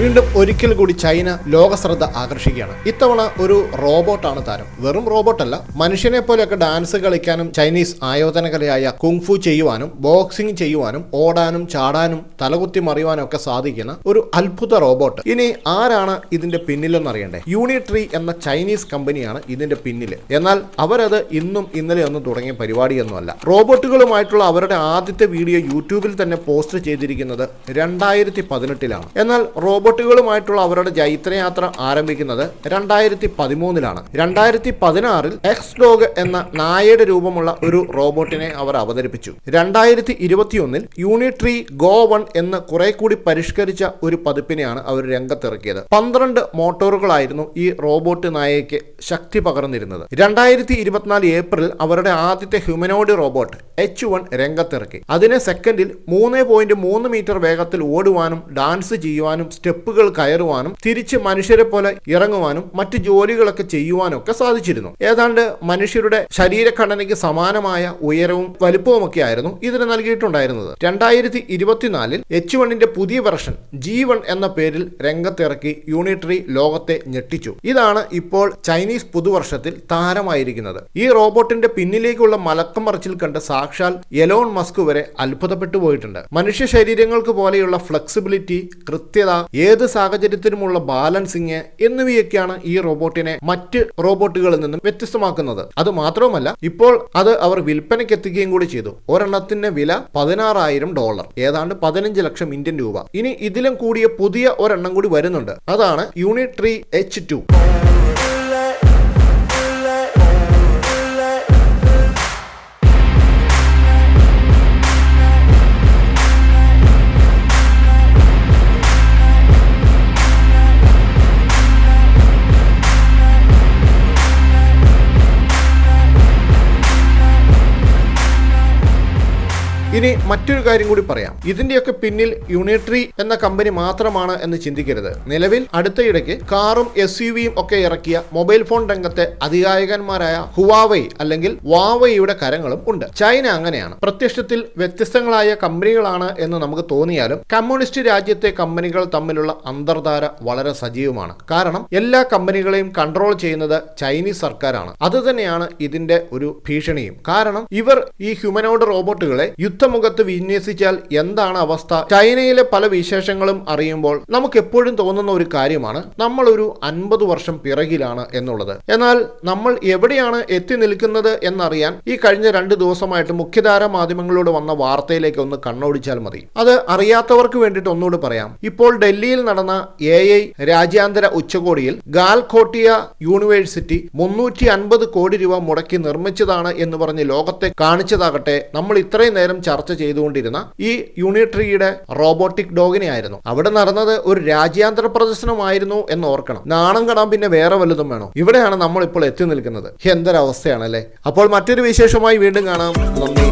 വീണ്ടും ഒരിക്കൽ കൂടി ചൈന ലോക ശ്രദ്ധ ആകർഷിക്കുകയാണ്. ഇത്തവണ ഒരു റോബോട്ടാണ് താരം. വെറും റോബോട്ടല്ല, മനുഷ്യനെ പോലെയൊക്കെ ഡാൻസ് കളിക്കാനും ചൈനീസ് ആയോധന കലയായ കുങ്ഫു ചെയ്യുവാനും ബോക്സിംഗ് ചെയ്യുവാനും ഓടാനും ചാടാനും തലകുത്തി മറിയുവാനും ഒക്കെ സാധിക്കുന്ന ഒരു അത്ഭുത റോബോട്ട്. ഇനി ആരാണ് ഇതിന്റെ പിന്നിലെന്ന് അറിയണ്ടേ? യൂണിട്രീ എന്ന ചൈനീസ് കമ്പനിയാണ് ഇതിന്റെ പിന്നിൽ. എന്നാൽ അവരത് ഇന്നും ഇന്നലെ ഒന്നും തുടങ്ങിയ പരിപാടിയൊന്നുമല്ല. റോബോട്ടുകളുമായിട്ടുള്ള അവരുടെ ആദ്യത്തെ വീഡിയോ യൂട്യൂബിൽ തന്നെ പോസ്റ്റ് ചെയ്തിരിക്കുന്നത് 2018-ലാണ്. എന്നാൽ റോബോട്ടുകളുമായിട്ടുള്ള അവരുടെ ജൈത്രയാത്ര ആരംഭിക്കുന്നത് 2013-ലാണ്. 2016-ൽ എക്സ് ഡോഗ് എന്ന നായയുടെ രൂപമുള്ള ഒരു റോബോട്ടിനെ അവർ അവതരിപ്പിച്ചു. 2021-ൽ യൂണിട്രീ ഗോ 1 എന്ന് കുറെ കൂടി പരിഷ്കരിച്ച ഒരു പതിപ്പിനെയാണ് അവർ രംഗത്തിറക്കിയത്. 12 മോട്ടോറുകളായിരുന്നു ഈ റോബോട്ട് നായയ്ക്ക് ശക്തി പകർന്നിരുന്നത്. 2024 ഏപ്രിൽ അവരുടെ ആദ്യത്തെ ഹ്യൂമനോയിഡ് റോബോട്ട് H1 രംഗത്തിറക്കി. അതിനെ സെക്കൻഡിൽ 3.3 മീറ്റർ വേഗത്തിൽ ഓടുവാനും ഡാൻസ് ചെയ്യുവാനും സ്റ്റെപ്പുകൾ കയറുവാനും തിരിച്ച് മനുഷ്യരെ പോലെ ഇറങ്ങുവാനും മറ്റു ജോലികളൊക്കെ ചെയ്യുവാനും ഒക്കെ സാധിച്ചിരുന്നു. ഏതാണ്ട് മനുഷ്യരുടെ ശരീരഘടനയ്ക്ക് സമാനമായ ഉയരവും വലുപ്പവുമൊക്കെ ആയിരുന്നു ഇതിന് നൽകിയിട്ടുണ്ടായിരുന്നത്. 2024-ൽ H1-ന്റെ പുതിയ വെർഷൻ G1 എന്ന പേരിൽ രംഗത്തിറക്കി യൂണിട്രീ ലോകത്തെ ഞെട്ടിച്ചു. ഇതാണ് ഇപ്പോൾ ചൈനീസ് പുതുവർഷത്തിൽ താരമായിരിക്കുന്നത്. ഈ റോബോട്ടിന്റെ പിന്നിലേക്കുള്ള മലക്കം മറിച്ചിൽ കണ്ട് സാക്ഷാൽ എലോൺ മസ്ക് വരെ അത്ഭുതപ്പെട്ടു പോയിട്ടുണ്ട്. മനുഷ്യ ശരീരങ്ങൾക്ക് പോലെയുള്ള ഫ്ലെക്സിബിലിറ്റി, കൃത്യത, ഏത് സാഹചര്യത്തിലുമുള്ള ബാലൻസിങ് എന്നിവയൊക്കെയാണ് ഈ റോബോട്ടിനെ മറ്റ് റോബോട്ടുകളിൽ നിന്നും വ്യത്യസ്തമാക്കുന്നത്. അത് മാത്രവുമല്ല, ഇപ്പോൾ അത് അവർ വിൽപ്പനയ്ക്ക് എത്തിക്കുകയും കൂടി ചെയ്തു. ഒരെണ്ണത്തിന്റെ വില $16,000, ഏതാണ്ട് 15 ലക്ഷം ഇന്ത്യൻ രൂപ. ഇനി ഇതിലും കൂടിയ പുതിയ ഒരെണ്ണം കൂടി വരുന്നുണ്ട്. അതാണ് യൂണിട്രീ H2. ഇനി മറ്റൊരു കാര്യം കൂടി പറയാം. ഇതിന്റെയൊക്കെ പിന്നിൽ യൂണിട്രീ എന്ന കമ്പനി മാത്രമാണ് എന്ന് ചിന്തിക്കരുത്. നിലവിൽ അടുത്തയിടയ്ക്ക് കാറും SUV-യും ഒക്കെ ഇറക്കിയ മൊബൈൽ ഫോൺ രംഗത്തെ അതികായകന്മാരായ ഹുവാവൈ അല്ലെങ്കിൽ വാവൈയുടെ കരങ്ങളും ഉണ്ട്. ചൈന അങ്ങനെയാണ്. പ്രത്യക്ഷത്തിൽ വ്യത്യസ്തങ്ങളായ കമ്പനികളാണ് എന്ന് നമുക്ക് തോന്നിയാലും കമ്മ്യൂണിസ്റ്റ് രാജ്യത്തെ കമ്പനികൾ തമ്മിലുള്ള അന്തർധാര വളരെ സജീവമാണ്. കാരണം എല്ലാ കമ്പനികളെയും കൺട്രോൾ ചെയ്യുന്നത് ചൈനീസ് സർക്കാരാണ്. അതുതന്നെയാണ് ഇതിന്റെ ഒരു ഭീഷണിയും. കാരണം ഇവർ ഈ ഹ്യൂമനോയിഡ് റോബോട്ടുകളെ യുദ്ധമുഖത്ത് വിന്യസിച്ചാൽ എന്താണ് അവസ്ഥ? ചൈനയിലെ പല വിശേഷങ്ങളും അറിയുമ്പോൾ നമുക്ക് എപ്പോഴും തോന്നുന്ന ഒരു കാര്യമാണ് നമ്മൾ ഒരു 50 വർഷം പിറകിലാണ് എന്നുള്ളത്. എന്നാൽ നമ്മൾ എവിടെയാണ് എത്തി നിൽക്കുന്നത് എന്നറിയാൻ ഈ കഴിഞ്ഞ 2 ദിവസമായിട്ട് മുഖ്യധാര മാധ്യമങ്ങളോട് വന്ന വാർത്തയിലേക്ക് ഒന്ന് കണ്ണോടിച്ചാൽ മതി. അത് അറിയാത്തവർക്ക് വേണ്ടിയിട്ട് ഒന്നുകൂടി പറയാം. ഇപ്പോൾ ഡൽഹിയിൽ നടന്ന AI രാജ്യാന്തര ഉച്ചകോടിയിൽ ഗാൽക്കോട്ടിയ യൂണിവേഴ്സിറ്റി 350 കോടി രൂപ മുടക്കി നിർമ്മിച്ചതാണ് എന്ന് പറഞ്ഞ് ലോകത്തെ കാണിച്ചതാകട്ടെ നമ്മൾ ഇത്രയും നേരം ചർച്ച ചെയ്തുകൊണ്ടിരുന്ന ഈ യൂണിട്രീയുടെ റോബോട്ടിക് ഡോഗിനെ ആയിരുന്നു. അവിടെ നടന്നത് ഒരു രാജ്യാന്തര പ്രദർശനമായിരുന്നു എന്ന് ഓർക്കണം. നാണം കടാൻ പിന്നെ വേറെ വല്ലതും വേണോ? ഇവിടെയാണ് നമ്മൾ ഇപ്പോൾ എത്തി നിൽക്കുന്നത്. എന്തൊരവസ്ഥയാണല്ലേ. അപ്പോൾ മറ്റൊരു വിശേഷമായി വീണ്ടും കാണാം. നന്ദി.